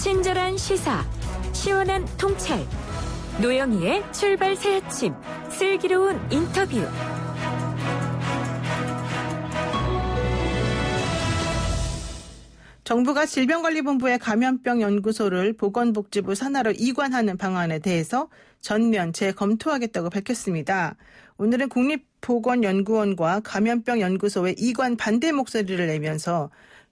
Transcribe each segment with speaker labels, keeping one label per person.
Speaker 1: 친절한 시사, 시원한 통찰, 노영희의 출발 새 아침, 슬기로운 인터뷰.
Speaker 2: 정부가 질병관리본부의 감염병 연구소를 보건복지부 산하로 이관하는 방안에 대해서 전면 재검토하겠다고 밝혔습니다. 오늘은 국립보건연구원과 감염병 연구소의 이관 반대 목소리를 내면서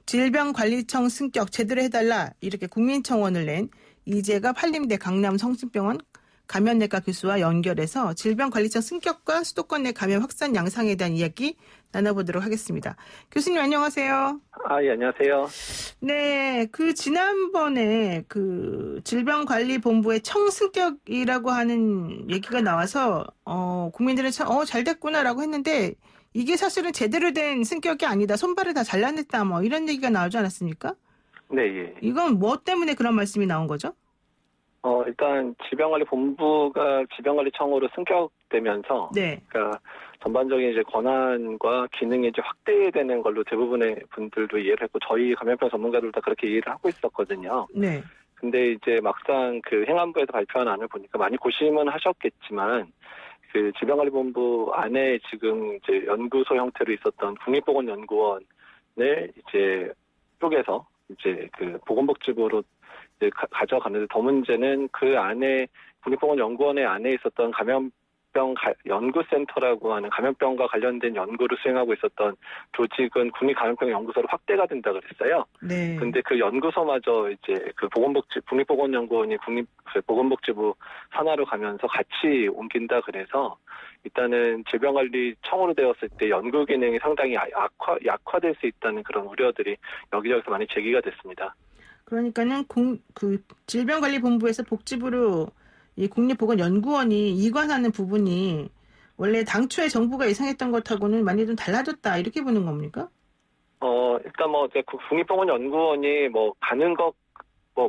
Speaker 2: 질병관리청 승격 제대로 해달라 이렇게 국민청원을 낸 이재갑 한림대 강남성심병원 감염내과 교수와 연결해서 질병관리청 승격과 수도권 내 감염 확산 양상에 대한 이야기 나눠보도록 하겠습니다. 교수님 안녕하세요.
Speaker 3: 예, 안녕하세요.
Speaker 2: 네, 지난번에 질병관리본부의 청승격이라고 하는 얘기가 나와서 국민들은 참 잘 됐구나라고 했는데 이게 사실은 제대로 된 승격이 아니다. 손발을 다 잘라냈다. 이런 얘기가 나오지 않았습니까?
Speaker 3: 네, 예.
Speaker 2: 이건 뭐 때문에 그런 말씀이 나온 거죠?
Speaker 3: 일단 질병관리본부가 질병관리청으로 승격되면서,
Speaker 2: 네.
Speaker 3: 그러니까 전반적인 이제 권한과 기능이 이제 확대되는 걸로 대부분의 분들도 이해를 했고 저희 감염병 전문가들도 다 그렇게 이해를 하고 있었거든요.
Speaker 2: 네.
Speaker 3: 근데 이제 막상 행안부에서 발표한 안을 보니까 많이 고심은 하셨겠지만 질병관리본부 안에 지금 이제 연구소 형태로 있었던 국립보건연구원을 이제 쪼개서 이제 보건복지부로 가져가는데 더 문제는 그 안에 국립보건연구원의 안에 있었던 감염병 연구센터라고 하는 감염병과 관련된 연구를 수행하고 있었던 조직은 국립감염병연구소로 확대가 된다 그랬어요.
Speaker 2: 네.
Speaker 3: 근데 그 연구소마저 이제 국립보건연구원이 보건복지부 산하로 가면서 같이 옮긴다 그래서 일단은 질병관리청으로 되었을 때 연구 기능이 상당히 약화될 수 있다는 그런 우려들이 여기저기서 많이 제기가 됐습니다.
Speaker 2: 그러니까는 질병관리본부에서 복지부로 이 국립보건연구원이 이관하는 부분이 원래 당초에 정부가 예상했던 것하고는 많이 좀 달라졌다 이렇게 보는 겁니까?
Speaker 3: 일단 이제 국립보건연구원이 가는 것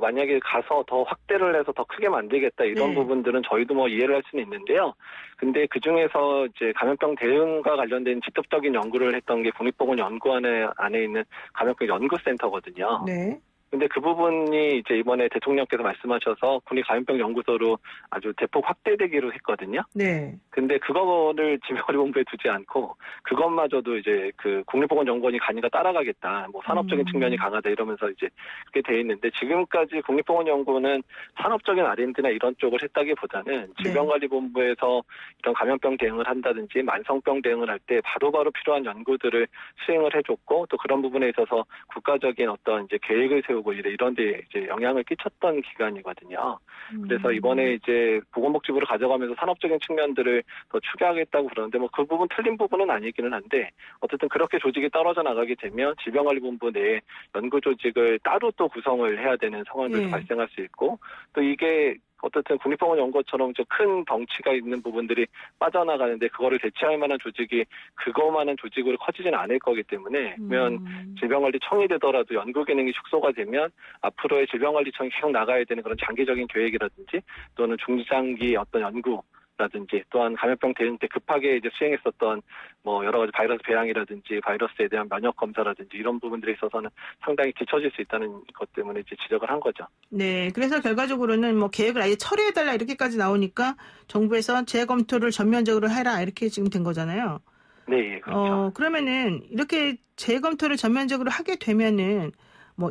Speaker 3: 만약에 가서 더 확대를 해서 더 크게 만들겠다 이런
Speaker 2: 네.
Speaker 3: 부분들은 저희도 이해를 할 수는 있는데요. 근데 그 중에서 이제 감염병 대응과 관련된 직접적인 연구를 했던 게 국립보건연구원 안에 있는 감염병 연구센터거든요.
Speaker 2: 네.
Speaker 3: 근데 그 부분이 이제 이번에 대통령께서 말씀하셔서 국립감염병연구소로 아주 대폭 확대되기로 했거든요.
Speaker 2: 네.
Speaker 3: 근데 그거를 질병관리본부에 두지 않고 그것마저도 이제 국립보건연구원이 가니까 따라가겠다. 산업적인 측면이 강하다 이러면서 이제 그렇게 돼 있는데 지금까지 국립보건연구는 산업적인 R&D나 이런 쪽을 했다기보다는 질병관리본부에서 이런 감염병 대응을 한다든지 만성병 대응을 할 때 바로바로 필요한 연구들을 수행을 해줬고 또 그런 부분에 있어서 국가적인 어떤 이제 계획을 세우고 이런 데 이제 영향을 끼쳤던 기관이거든요. 그래서 이번에 이제 보건복지부를 가져가면서 산업적인 측면들을 더 추가하겠다고 그러는데 그 부분 틀린 부분은 아니기는 한데 어쨌든 그렇게 조직이 떨어져 나가게 되면 질병관리본부 내에 연구 조직을 따로 또 구성을 해야 되는 상황들도 발생할 수 있고 또 이게 어쨌든 국립보건연구원처럼 큰 덩치가 있는 부분들이 빠져나가는데 그거를 대체할 만한 조직이 그거만한 조직으로 커지지는 않을 거기 때문에 그러면 질병관리청이 되더라도 연구 기능이 축소가 되면 앞으로의 질병관리청이 계속 나가야 되는 그런 장기적인 계획이라든지 또는 중장기 어떤 연구라든지 또한 감염병 대응 때 급하게 이제 수행했었던 여러 가지 바이러스 배양이라든지 바이러스에 대한 면역 검사라든지 이런 부분들에 있어서는 상당히 뒤처질 수 있다는 것 때문에 이제 지적을 한 거죠.
Speaker 2: 네, 그래서 결과적으로는 계획을 아예 처리해달라 이렇게까지 나오니까 정부에서 재검토를 전면적으로 해라 이렇게 지금 된 거잖아요.
Speaker 3: 네, 그렇죠.
Speaker 2: 그러면은 이렇게 재검토를 전면적으로 하게 되면은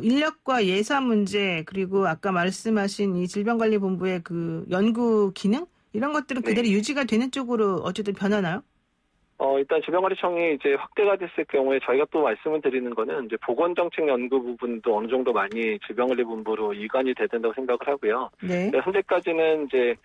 Speaker 2: 인력과 예산 문제 그리고 아까 말씀하신 이 질병관리본부의 연구 기능 이런 것들은 그대로 유지가 되는 쪽으로 어쨌든 변하나요?
Speaker 3: 일단 질병관리청이 이제 확대가 됐을 경우에 저희가 또 말씀을 드리는 거는 이제 보건정책 연구 부분도 어느 정도 많이 질병관리본부로 이관이 돼야 된다고 생각을 하고요.
Speaker 2: 네.
Speaker 3: 현재까지는 이제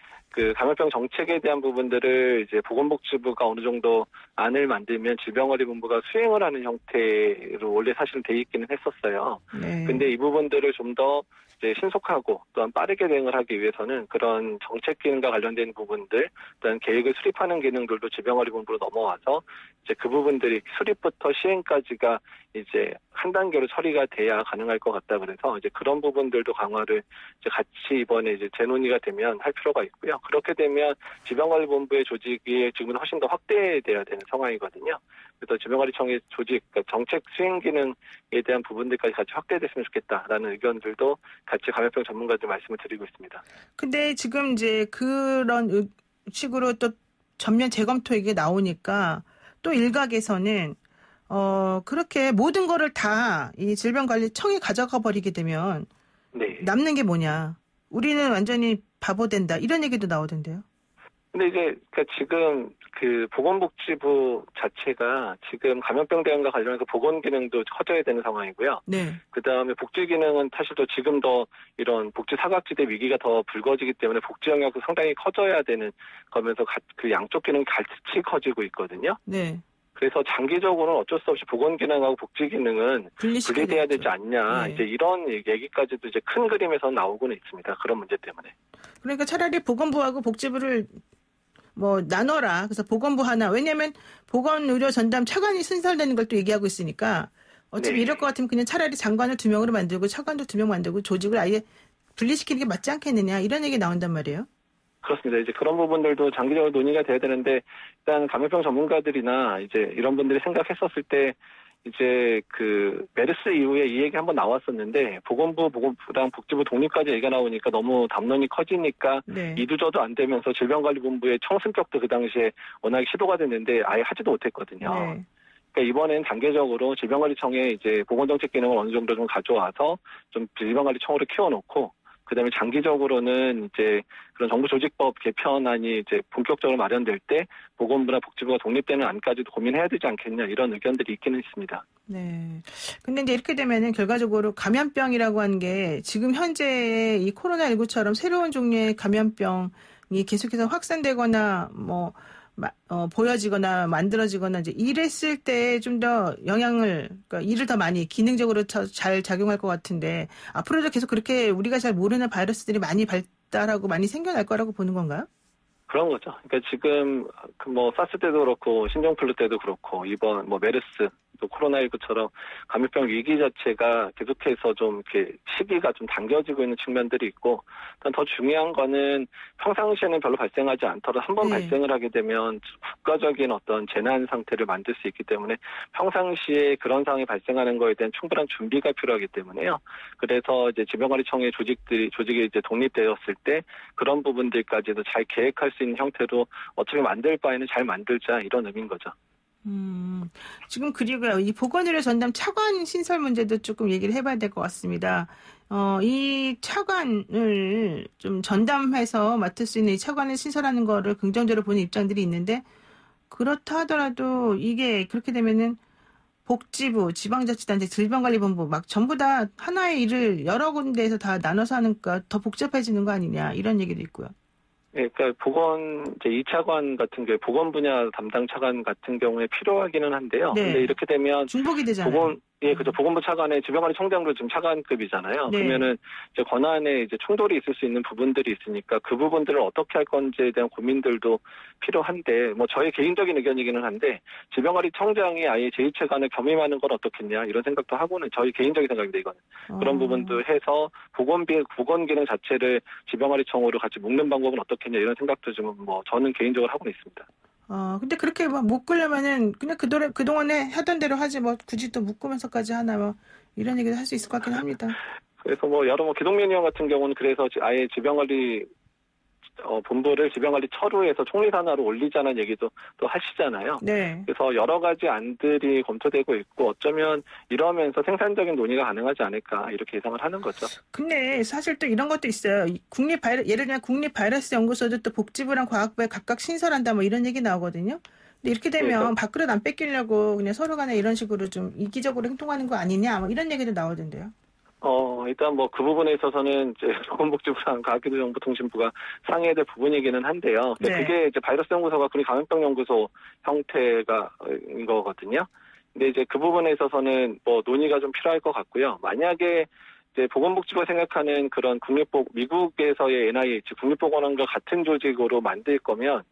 Speaker 3: 감염병 정책에 대한 부분들을 이제 보건복지부가 어느 정도 안을 만들면 질병관리본부가 수행을 하는 형태로 원래 사실은 돼 있기는 했었어요.
Speaker 2: 네.
Speaker 3: 근데 이 부분들을 좀 더 이제 신속하고 또한 빠르게 대응을 하기 위해서는 그런 정책 기능과 관련된 부분들, 또한 계획을 수립하는 기능들도 질병관리본부로 넘어와서 이제 그 부분들이 수립부터 시행까지가 이제 한 단계로 처리가 돼야 가능할 것 같다 그래서 이제 그런 부분들도 강화를 이제 같이 이번에 이제 재논의가 되면 할 필요가 있고요. 있거든요. 그렇게 되면 질병관리본부의 조직이 지금보다 훨씬 더 확대돼야 되는 상황이거든요. 그래서 질병관리청의 조직, 그러니까 정책 수행 기능에 대한 부분들까지 같이 확대됐으면 좋겠다라는 의견들도 같이 감염병 전문가들 말씀을 드리고 있습니다.
Speaker 2: 근데 지금 이제 그런 식으로 또 전면 재검토 얘기 나오니까 또 일각에서는 그렇게 모든 거를 다 이 질병관리청이 가져가 버리게 되면
Speaker 3: 네.
Speaker 2: 남는 게 뭐냐? 우리는 완전히 바보 된다. 이런 얘기도 나오던데요.
Speaker 3: 근데 이제 그러니까 지금 그 보건복지부 자체가 지금 감염병 대응과 관련해서 보건 기능도 커져야 되는 상황이고요.
Speaker 2: 네.
Speaker 3: 그다음에 복지 기능은 사실 더 지금 더 이런 복지 사각지대 위기가 더 불거지기 때문에 복지 영역도 상당히 커져야 되는 거면서 그 양쪽 기능이 같이 커지고 있거든요.
Speaker 2: 네.
Speaker 3: 그래서 장기적으로는 어쩔 수 없이 보건 기능하고 복지 기능은 분리돼야 되지 않냐.
Speaker 2: 네.
Speaker 3: 이제 이런 얘기까지도 이제 큰 그림에서 나오고는 있습니다. 그런 문제 때문에.
Speaker 2: 그러니까 차라리 보건부하고 복지부를 뭐 나눠라. 그래서 보건부 하나. 왜냐하면 보건의료 전담 차관이 신설되는 걸 또 얘기하고 있으니까 어차피
Speaker 3: 네.
Speaker 2: 이럴 것 같으면 그냥 차라리 장관을 2명으로 만들고 차관도 2명 만들고 조직을 아예 분리시키는 게 맞지 않겠느냐. 이런 얘기 나온단 말이에요.
Speaker 3: 그렇습니다. 이제 그런 부분들도 장기적으로 논의가 돼야 되는데 일단 감염병 전문가들이나 이제 이런 분들이 생각했었을 때 이제 그 메르스 이후에 이 얘기 한번 나왔었는데 보건부랑 복지부 독립까지 얘기가 나오니까 너무 담론이 커지니까
Speaker 2: 네.
Speaker 3: 이두저도 안 되면서 질병관리본부의 청승격도 그 당시에 워낙에 시도가 됐는데 아예 하지도 못했거든요.
Speaker 2: 네.
Speaker 3: 그러니까 이번엔 단계적으로 질병관리청에 이제 보건정책 기능을 어느 정도 좀 가져와서 좀 질병관리청으로 키워놓고 그다음에 장기적으로는 이제 그런 정부 조직법 개편안이 이제 본격적으로 마련될 때 보건부나 복지부가 독립되는 안까지도 고민해야 되지 않겠냐 이런 의견들이 있기는 있습니다.
Speaker 2: 네. 근데 이제 이렇게 되면은 결과적으로 감염병이라고 하는 게 지금 현재 이 코로나19처럼 새로운 종류의 감염병이 계속해서 확산되거나 뭐 보여지거나 만들어지거나 이제 이랬을 때 좀 더 영향을, 그러니까 일을 더 많이 기능적으로 잘 작용할 것 같은데 앞으로도 계속 그렇게 우리가 잘 모르는 바이러스들이 많이 발달하고 많이 생겨날 거라고 보는 건가요?
Speaker 3: 그런 거죠. 그러니까 지금 뭐 사스 때도 그렇고 신종플루 때도 그렇고 이번 뭐 메르스 또 코로나19처럼 감염병 위기 자체가 계속해서 좀 이렇게 시기가 좀 당겨지고 있는 측면들이 있고, 일단 더 중요한 거는 평상시에는 별로 발생하지 않더라도 한번 발생을 하게 되면 국가적인 어떤 재난 상태를 만들 수 있기 때문에 평상시에 그런 상황이 발생하는 거에 대한 충분한 준비가 필요하기 때문에요. 그래서 이제 질병관리청의 조직이 이제 독립되었을 때 그런 부분들까지도 잘 계획할 수 있는 형태로 어차피 만들 바에는 잘 만들자 이런 의미인 거죠.
Speaker 2: 지금 그리고요, 이 보건의료 전담 차관 신설 문제도 조금 얘기를 해봐야 될 것 같습니다. 이 차관을 좀 전담해서 맡을 수 있는 이 차관을 신설하는 거를 긍정적으로 보는 입장들이 있는데, 그렇다 하더라도 이게 그렇게 되면은 복지부, 지방자치단체, 질병관리본부 막 전부 다 하나의 일을 여러 군데에서 다 나눠서 하니까 더 복잡해지는 거 아니냐 이런 얘기도 있고요.
Speaker 3: 네, 그러니까 이제 2차관 같은 경우에 보건 분야 담당 차관 같은 경우에 필요하기는 한데요.
Speaker 2: 네.
Speaker 3: 근데 이렇게 되면
Speaker 2: 중복이 되잖아요.
Speaker 3: 그죠. 보건부 차관에 질병관리청장도 지금 차관급이잖아요.
Speaker 2: 네.
Speaker 3: 그러면은 이제 권한에 이제 충돌이 있을 수 있는 부분들이 있으니까 그 부분들을 어떻게 할 건지에 대한 고민들도 필요한데, 뭐 저의 개인적인 의견이기는 한데 질병관리청장이 아예 제2차관을 겸임하는 건 어떻겠냐 이런 생각도 하고는, 저희 개인적인 생각인데 이거는 그런 부분도 해서 보건 기능 자체를 질병관리청으로 같이 묶는 방법은 어떻겠냐 이런 생각도 좀 뭐 저는 개인적으로 하고는 있습니다.
Speaker 2: 근데 그렇게 막 묶으려면은 그냥 그동안에 하던 대로 하지 뭐 굳이 또 묶으면서까지 하나 뭐 이런 얘기도 할 수 있을 것 같긴 합니다.
Speaker 3: 그래서 뭐 기동민 의원 같은 경우는 그래서 아예 질병관리 본부를 질병관리처로 해서 총리산하로 올리자는 얘기도 또 하시잖아요.
Speaker 2: 네.
Speaker 3: 그래서 여러 가지 안들이 검토되고 있고 어쩌면 이러면서 생산적인 논의가 가능하지 않을까 이렇게 예상을 하는 거죠.
Speaker 2: 근데 사실 또 이런 것도 있어요. 예를 들면 국립바이러스연구소도 또 복지부랑 과학부에 각각 신설한다 뭐 이런 얘기 나오거든요. 근데 이렇게 되면 밥그릇 안 뺏기려고 그냥 서로 간에 이런 식으로 좀 이기적으로 행동하는 거 아니냐 뭐 이런 얘기도 나오던데요.
Speaker 3: 일단 뭐 그 부분에 있어서는 이제 보건복지부랑 과학기술정보통신부가 상의해야 될 부분이기는 한데요.
Speaker 2: 네. 그게
Speaker 3: 이제 바이러스 연구소가 국립감염병 연구소 형태가인 거거든요. 근데 이제 그 부분에 있어서는 뭐 논의가 좀 필요할 것 같고요. 만약에 이제 보건복지부가 생각하는 그런 미국에서의 NIH 국립보건원과 같은 조직으로 만들 거면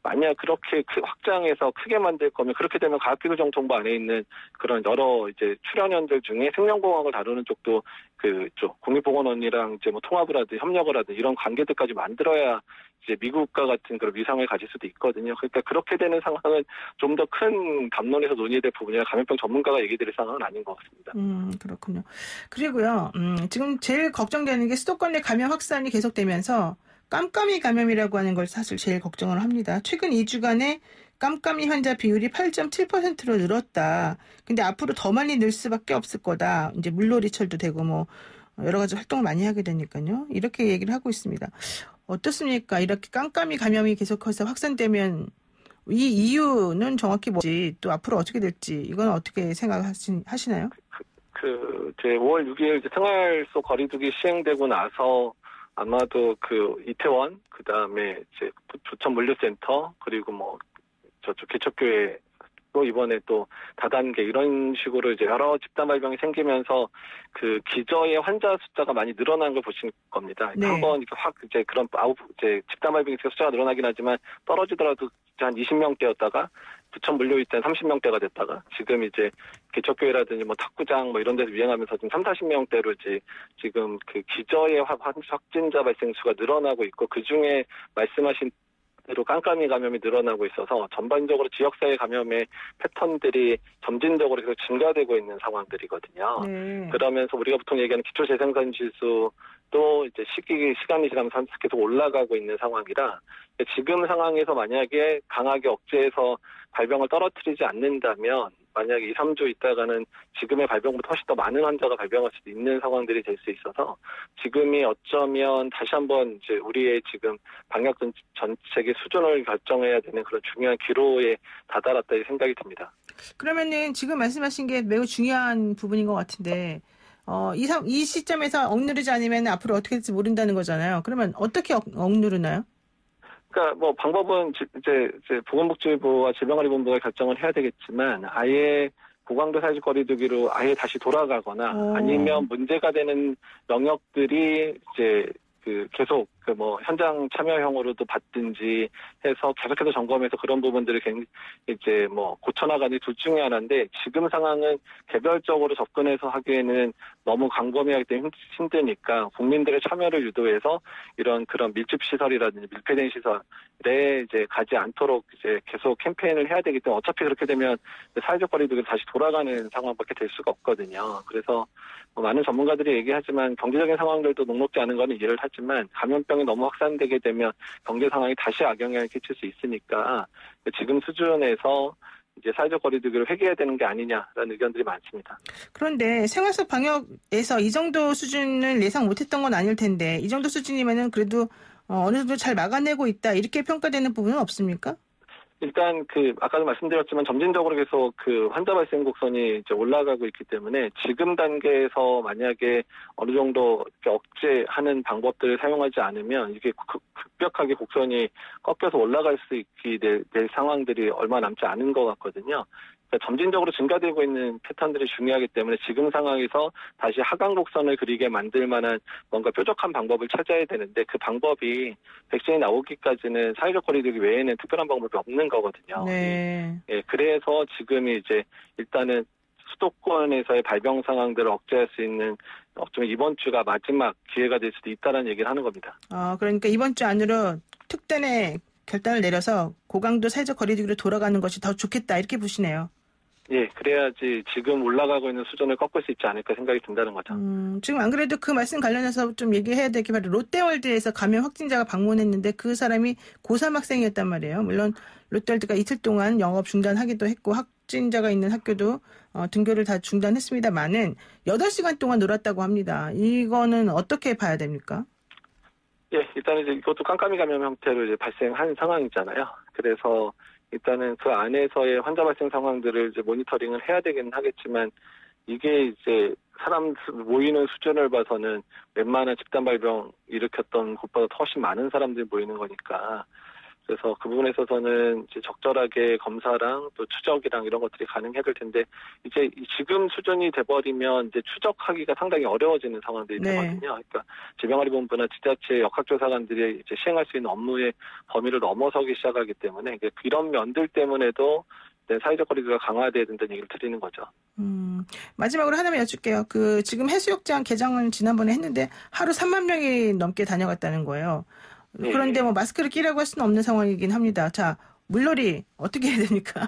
Speaker 3: 만약 그렇게 확장해서 크게 만들 거면 그렇게 되면 과학기술정통부 안에 있는 그런 여러 이제 출연연들 중에 생명공학을 다루는 쪽도 그쪽 국립보건원이랑 이제 뭐 통합을 하든 협력을 하든 이런 관계들까지 만들어야 이제 미국과 같은 그런 위상을 가질 수도 있거든요. 그러니까 그렇게 되는 상황은 좀 더 큰 담론에서 논의될 부분이라 감염병 전문가가 얘기드릴 상황은 아닌 것 같습니다.
Speaker 2: 그렇군요. 그리고요, 지금 제일 걱정되는 게 수도권 내 감염 확산이 계속되면서 깜깜이 감염이라고 하는 걸 사실 제일 걱정을 합니다. 최근 2주간에 깜깜이 환자 비율이 8.7%로 늘었다. 근데 앞으로 더 많이 늘 수밖에 없을 거다. 이제 물놀이철도 되고 뭐 여러 가지 활동을 많이 하게 되니까요. 이렇게 얘기를 하고 있습니다. 어떻습니까? 이렇게 깜깜이 감염이 계속해서 확산되면 이 이유는 정확히 뭐지? 또 앞으로 어떻게 될지 이건 어떻게 생각하시나요?
Speaker 3: 제 5월 6일 생활 속 거리두기 시행되고 나서 아마도 이태원, 그 다음에 이제 부천 물류센터, 그리고 뭐 저쪽 개척교회 또 이번에 또 다단계 이런 식으로 이제 여러 집단 발병이 생기면서 기저의 환자 숫자가 많이 늘어난 걸 보실 겁니다.
Speaker 2: 네.
Speaker 3: 한번 이렇게 확 이제 그런 집단 발병 숫자가 늘어나긴 하지만 떨어지더라도 한 20명대였다가 부천 물류일 땐 30명대가 됐다가 지금 이제 개척교회라든지 뭐 탁구장 뭐 이런 데서 유행하면서 지금 30-40명대로 이제 지금 기저의 확진자 발생 수가 늘어나고 있고 그 중에 말씀하신 대로 깜깜이 감염이 늘어나고 있어서 전반적으로 지역사회 감염의 패턴들이 점진적으로 계속 증가되고 있는 상황들이거든요.
Speaker 2: 네.
Speaker 3: 그러면서 우리가 보통 얘기하는 기초재생산 지수도 이제 시간이 지나면서 계속 올라가고 있는 상황이라 지금 상황에서 만약에 강하게 억제해서 발병을 떨어뜨리지 않는다면 만약에 2, 3주 있다가는 지금의 발병보다 훨씬 더 많은 환자가 발병할 수도 있는 상황들이 될 수 있어서 지금이 어쩌면 다시 한번 이제 우리의 지금 방역 정책의 수준을 결정해야 되는 그런 중요한 기로에 다다랐다 이 생각이 듭니다.
Speaker 2: 그러면은 지금 말씀하신 게 매우 중요한 부분인 것 같은데 이 시점에서 억누르지 않으면 앞으로 어떻게 될지 모른다는 거잖아요. 그러면 어떻게 억누르나요?
Speaker 3: 그러니까 뭐 방법은 이제 보건복지부와 질병관리본부가 결정을 해야 되겠지만 아예 고강도 사회적 거리두기로 아예 다시 돌아가거나 아니면 문제가 되는 영역들이 이제 계속 뭐 현장 참여형으로도 받든지 해서 계속해서 점검해서 그런 부분들을 이제 뭐 고쳐나가는 둘 중에 하나인데 지금 상황은 개별적으로 접근해서 하기에는 너무 광범위하기 때문에 힘드니까 국민들의 참여를 유도해서 이런 그런 밀집 시설이라든지 밀폐된 시설에 이제 가지 않도록 이제 계속 캠페인을 해야 되기 때문에 어차피 그렇게 되면 사회적 거리두기로 다시 돌아가는 상황밖에 될 수가 없거든요. 그래서 많은 전문가들이 얘기하지만 경제적인 상황들도 녹록지 않은 거는 이해를 하지만 감염병이 너무 확산되게 되면 경제 상황이 다시 악영향을 끼칠 수 있으니까 지금 수준에서 이제 사회적 거리두기를 회귀해야 되는 게 아니냐라는 의견들이 많습니다.
Speaker 2: 그런데 생활 속 방역에서 이 정도 수준을 예상 못했던 건 아닐 텐데 이 정도 수준이면은 그래도 어느 정도 잘 막아내고 있다 이렇게 평가되는 부분은 없습니까?
Speaker 3: 일단 아까도 말씀드렸지만 점진적으로 계속 환자 발생 곡선이 이제 올라가고 있기 때문에 지금 단계에서 만약에 어느 정도 억제하는 방법들을 사용하지 않으면 이게 급격하게 곡선이 꺾여서 올라갈 수 있게 될 상황들이 얼마 남지 않은 것 같거든요. 점진적으로 증가되고 있는 패턴들이 중요하기 때문에 지금 상황에서 다시 하강 곡선을 그리게 만들 만한 뭔가 뾰족한 방법을 찾아야 되는데 그 방법이 백신이 나오기까지는 사회적 거리두기 외에는 특별한 방법이 없는 거거든요.
Speaker 2: 네.
Speaker 3: 예, 그래서 지금이 이제 일단은 수도권에서의 발병 상황들을 억제할 수 있는 어쩌면 이번 주가 마지막 기회가 될 수도 있다는 얘기를 하는 겁니다.
Speaker 2: 그러니까 이번 주 안으로 특단의 결단을 내려서 고강도 사회적 거리두기로 돌아가는 것이 더 좋겠다 이렇게 보시네요.
Speaker 3: 예, 그래야지 지금 올라가고 있는 수준을 꺾을 수 있지 않을까 생각이 든다는 거죠.
Speaker 2: 지금 안 그래도 그 말씀 관련해서 좀 얘기해야 될 게 바로 롯데월드에서 감염 확진자가 방문했는데 그 사람이 고3 학생이었단 말이에요. 물론 롯데월드가 이틀 동안 영업 중단하기도 했고 확진자가 있는 학교도 등교를 다 중단했습니다만은 8시간 동안 놀았다고 합니다. 이거는 어떻게 봐야 됩니까?
Speaker 3: 예, 일단 이제 이것도 깜깜이 감염 형태로 이제 발생한 상황이잖아요. 그래서 일단은 그 안에서의 환자 발생 상황들을 이제 모니터링을 해야 되긴 하겠지만 이게 이제 사람 모이는 수준을 봐서는 웬만한 집단 발병 일으켰던 곳보다 훨씬 많은 사람들이 모이는 거니까 그래서 그 부분에 있어서는 이제 적절하게 검사랑 또 추적이랑 이런 것들이 가능해야 될 텐데 이제 지금 수준이 돼버리면 이제 추적하기가 상당히 어려워지는 상황들이 되거든요. 그러니까 질병관리본부나 지자체 역학조사관들이 이제 시행할 수 있는 업무의 범위를 넘어서기 시작하기 때문에 이런 면들 때문에도 사회적 거리두기가 강화돼야 된다는 얘기를 드리는 거죠.
Speaker 2: 마지막으로 하나만 여쭐게요. 지금 해수욕장 개장을 지난번에 했는데 하루 3만 명이 넘게 다녀갔다는 거예요. 그런데 뭐 마스크를 끼라고 할 수는 없는 상황이긴 합니다. 자, 물놀이 어떻게 해야 됩니까?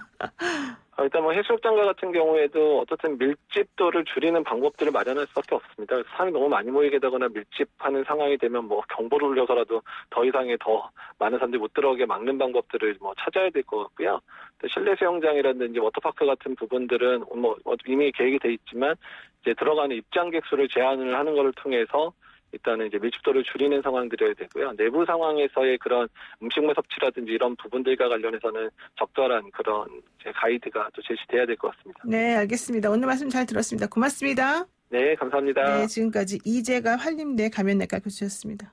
Speaker 3: 일단 뭐 해수욕장과 같은 경우에도 어떻든 밀집도를 줄이는 방법들을 마련할 수밖에 없습니다. 사람이 너무 많이 모이게 되거나 밀집하는 상황이 되면 뭐 경보를 울려서라도 더 이상의 더 많은 사람들이 못 들어오게 막는 방법들을 뭐 찾아야 될 것 같고요. 또 실내 수영장이라든지 워터파크 같은 부분들은 뭐 이미 계획이 돼 있지만 이제 들어가는 입장객 수를 제한을 하는 것을 통해서 일단은 이제 밀집도를 줄이는 상황들이어야 되고요. 내부 상황에서의 그런 음식물 섭취라든지 이런 부분들과 관련해서는 적절한 그런 이제 가이드가 또 제시돼야 될 것 같습니다.
Speaker 2: 네, 알겠습니다. 오늘 말씀 잘 들었습니다. 고맙습니다.
Speaker 3: 네, 감사합니다.
Speaker 2: 네, 지금까지 이재갑 한림대 감염내과 교수였습니다.